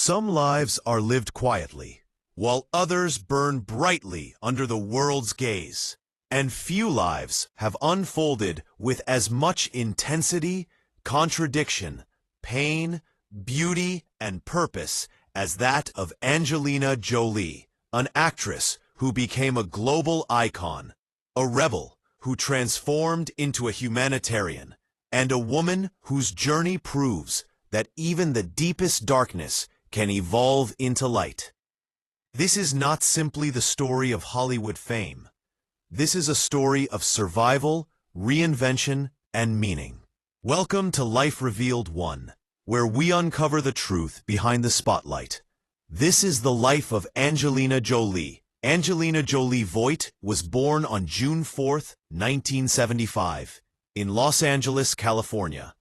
Some lives are lived quietly, while others burn brightly under the world's gaze. And few lives have unfolded with as much intensity, contradiction, pain, beauty, and purpose as that of Angelina Jolie, an actress who became a global icon, a rebel who transformed into a humanitarian, and a woman whose journey proves that even the deepest darkness can evolve into light. This is not simply the story of Hollywood fame. This is a story of survival, reinvention, and meaning. Welcome to Life Revealed 1, where we uncover the truth behind the spotlight. This is the life of Angelina Jolie. Angelina Jolie Voigt was born on June 4, 1975, in Los Angeles, California,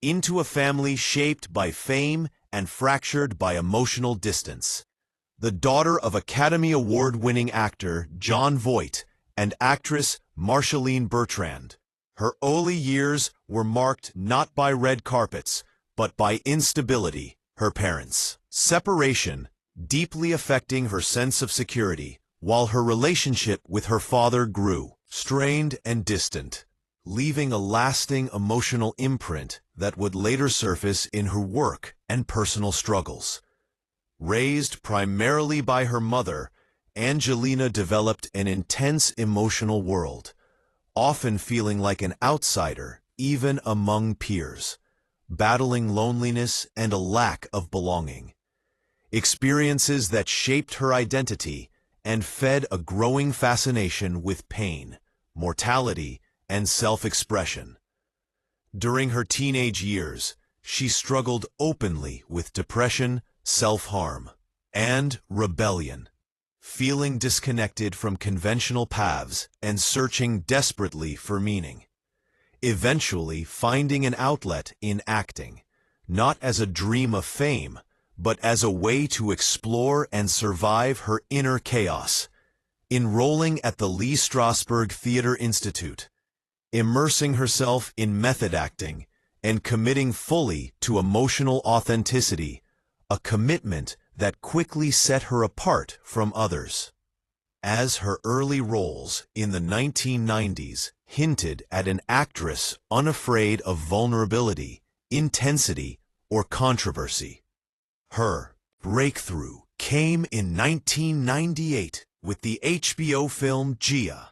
into a family shaped by fame and fractured by emotional distance. The daughter of Academy Award-winning actor Jon Voight and actress Marceline Bertrand, her early years were marked not by red carpets, but by instability, her parents' separation, deeply affecting her sense of security, while her relationship with her father grew strained and distant, leaving a lasting emotional imprint that would later surface in her work and personal struggles. Raised primarily by her mother, Angelina developed an intense emotional world, often feeling like an outsider even among peers, battling loneliness and a lack of belonging. Experiences that shaped her identity and fed a growing fascination with pain, mortality, and self-expression. During her teenage years, she struggled openly with depression, self-harm, and rebellion, feeling disconnected from conventional paths and searching desperately for meaning. Eventually finding an outlet in acting, not as a dream of fame, but as a way to explore and survive her inner chaos. Enrolling at the Lee Strasberg Theater Institute, immersing herself in method acting, and committing fully to emotional authenticity, a commitment that quickly set her apart from others. As her early roles in the 1990s hinted at an actress unafraid of vulnerability, intensity, or controversy, her breakthrough came in 1998 with the HBO film Gia,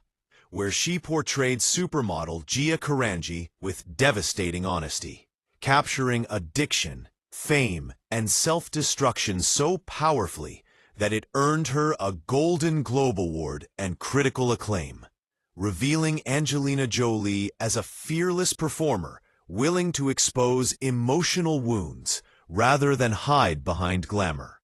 where she portrayed supermodel Gia Karangi with devastating honesty, capturing addiction, fame, and self-destruction so powerfully that it earned her a Golden Globe Award and critical acclaim, revealing Angelina Jolie as a fearless performer willing to expose emotional wounds rather than hide behind glamour.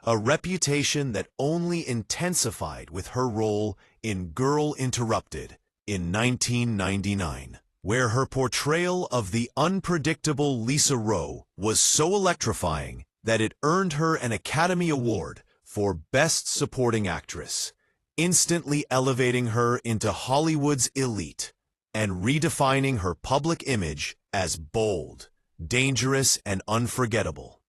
A reputation that only intensified with her role in Girl Interrupted in 1999, where her portrayal of the unpredictable Lisa Rowe was so electrifying that it earned her an Academy Award for Best Supporting Actress, instantly elevating her into Hollywood's elite and redefining her public image as bold, dangerous, and unforgettable.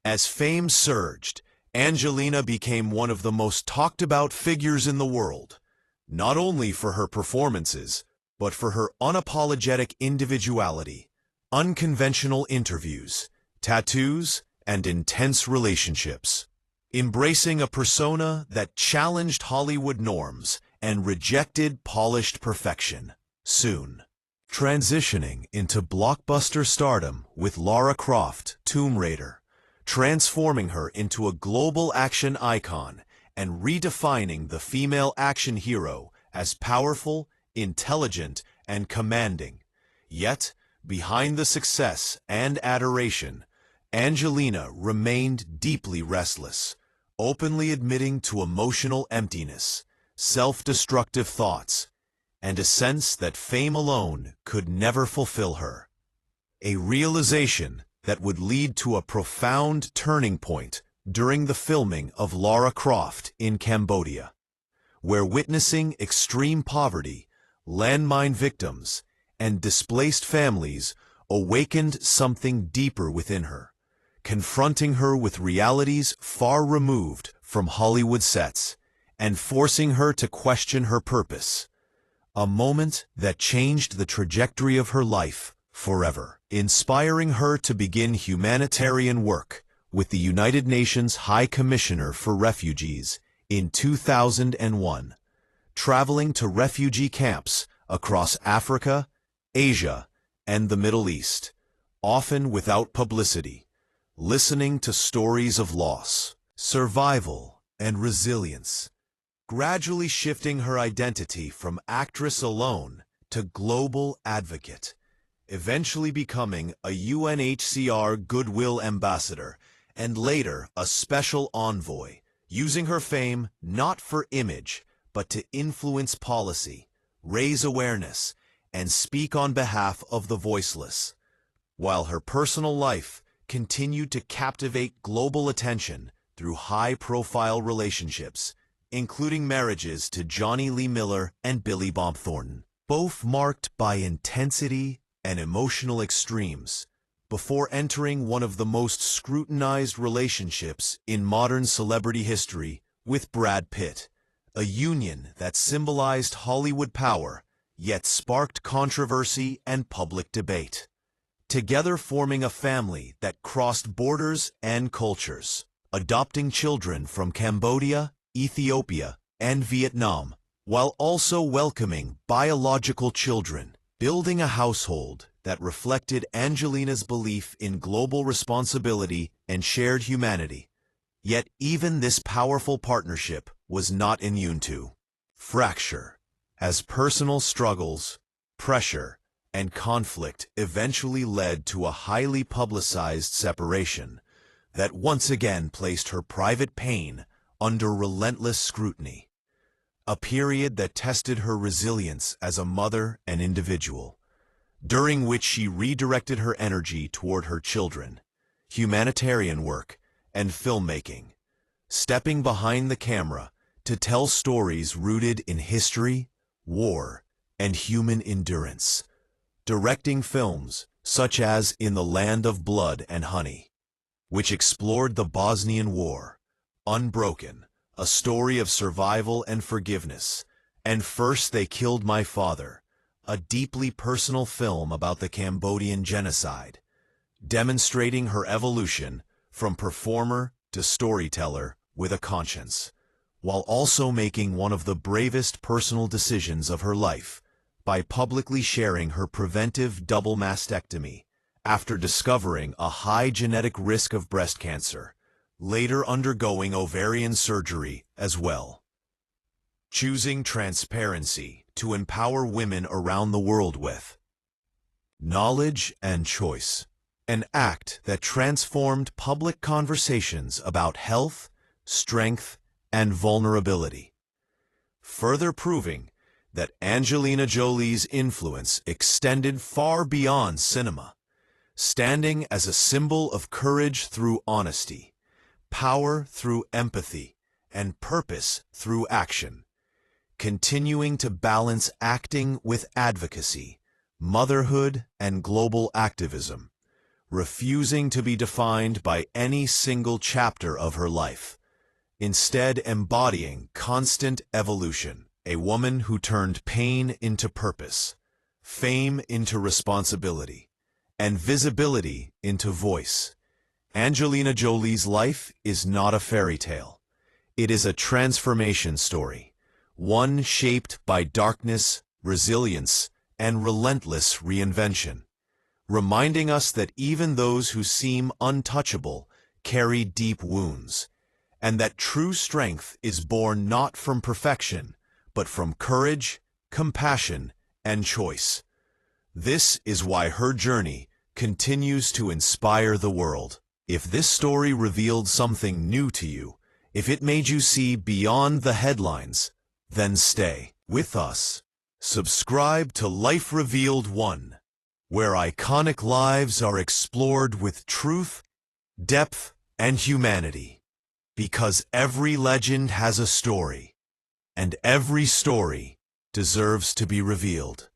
As fame surged, Angelina became one of the most talked-about figures in the world, not only for her performances, but for her unapologetic individuality, unconventional interviews, tattoos, and intense relationships, embracing a persona that challenged Hollywood norms and rejected polished perfection. Soon, transitioning into blockbuster stardom with Lara Croft, Tomb Raider, transforming her into a global action icon and redefining the female action hero as powerful, intelligent, and commanding. Yet, behind the success and adoration, Angelina remained deeply restless, openly admitting to emotional emptiness, self-destructive thoughts, and a sense that fame alone could never fulfill her. A realization that would lead to a profound turning point during the filming of Lara Croft in Cambodia, where witnessing extreme poverty, landmine victims, and displaced families awakened something deeper within her, confronting her with realities far removed from Hollywood sets and forcing her to question her purpose. A moment that changed the trajectory of her life forever, inspiring her to begin humanitarian work with the United Nations High Commissioner for Refugees in 2001, traveling to refugee camps across Africa, Asia, and the Middle East, often without publicity, listening to stories of loss, survival, and resilience, gradually shifting her identity from actress alone to global advocate, eventually becoming a UNHCR Goodwill Ambassador and later a special envoy, using her fame not for image but to influence policy, raise awareness, and speak on behalf of the voiceless. While her personal life continued to captivate global attention through high-profile relationships, including marriages to Johnny Lee Miller and Billy Bob Thornton, both marked by intensity and emotional extremes, before entering one of the most scrutinized relationships in modern celebrity history with Brad Pitt, a union that symbolized Hollywood power, yet sparked controversy and public debate, together forming a family that crossed borders and cultures, adopting children from Cambodia, Ethiopia, and Vietnam, while also welcoming biological children, building a household that reflected Angelina's belief in global responsibility and shared humanity. Yet even this powerful partnership was not immune to fracture, as personal struggles, pressure, and conflict eventually led to a highly publicized separation that once again placed her private pain under relentless scrutiny, a period that tested her resilience as a mother and individual, during which she redirected her energy toward her children, humanitarian work, and filmmaking, stepping behind the camera to tell stories rooted in history, war, and human endurance, directing films such as In the Land of Blood and Honey, which explored the Bosnian War, Unbroken, a story of survival and forgiveness, and First They Killed My Father, a deeply personal film about the Cambodian genocide, demonstrating her evolution from performer to storyteller with a conscience, while also making one of the bravest personal decisions of her life by publicly sharing her preventive double mastectomy after discovering a high genetic risk of breast cancer, later undergoing ovarian surgery as well. Choosing transparency to empower women around the world with knowledge and choice, an act that transformed public conversations about health, strength, and vulnerability, further proving that Angelina Jolie's influence extended far beyond cinema, standing as a symbol of courage through honesty, power through empathy, and purpose through action, continuing to balance acting with advocacy, motherhood, and global activism, refusing to be defined by any single chapter of her life, instead embodying constant evolution, a woman who turned pain into purpose, fame into responsibility, and visibility into voice. Angelina Jolie's life is not a fairy tale. It is a transformation story, one shaped by darkness, resilience, and relentless reinvention, reminding us that even those who seem untouchable carry deep wounds, and that true strength is born not from perfection, but from courage, compassion, and choice. This is why her journey continues to inspire the world. If this story revealed something new to you, if it made you see beyond the headlines, then stay with us. Subscribe to Life Revealed 1, where iconic lives are explored with truth, depth, and humanity. Because every legend has a story, and every story deserves to be revealed.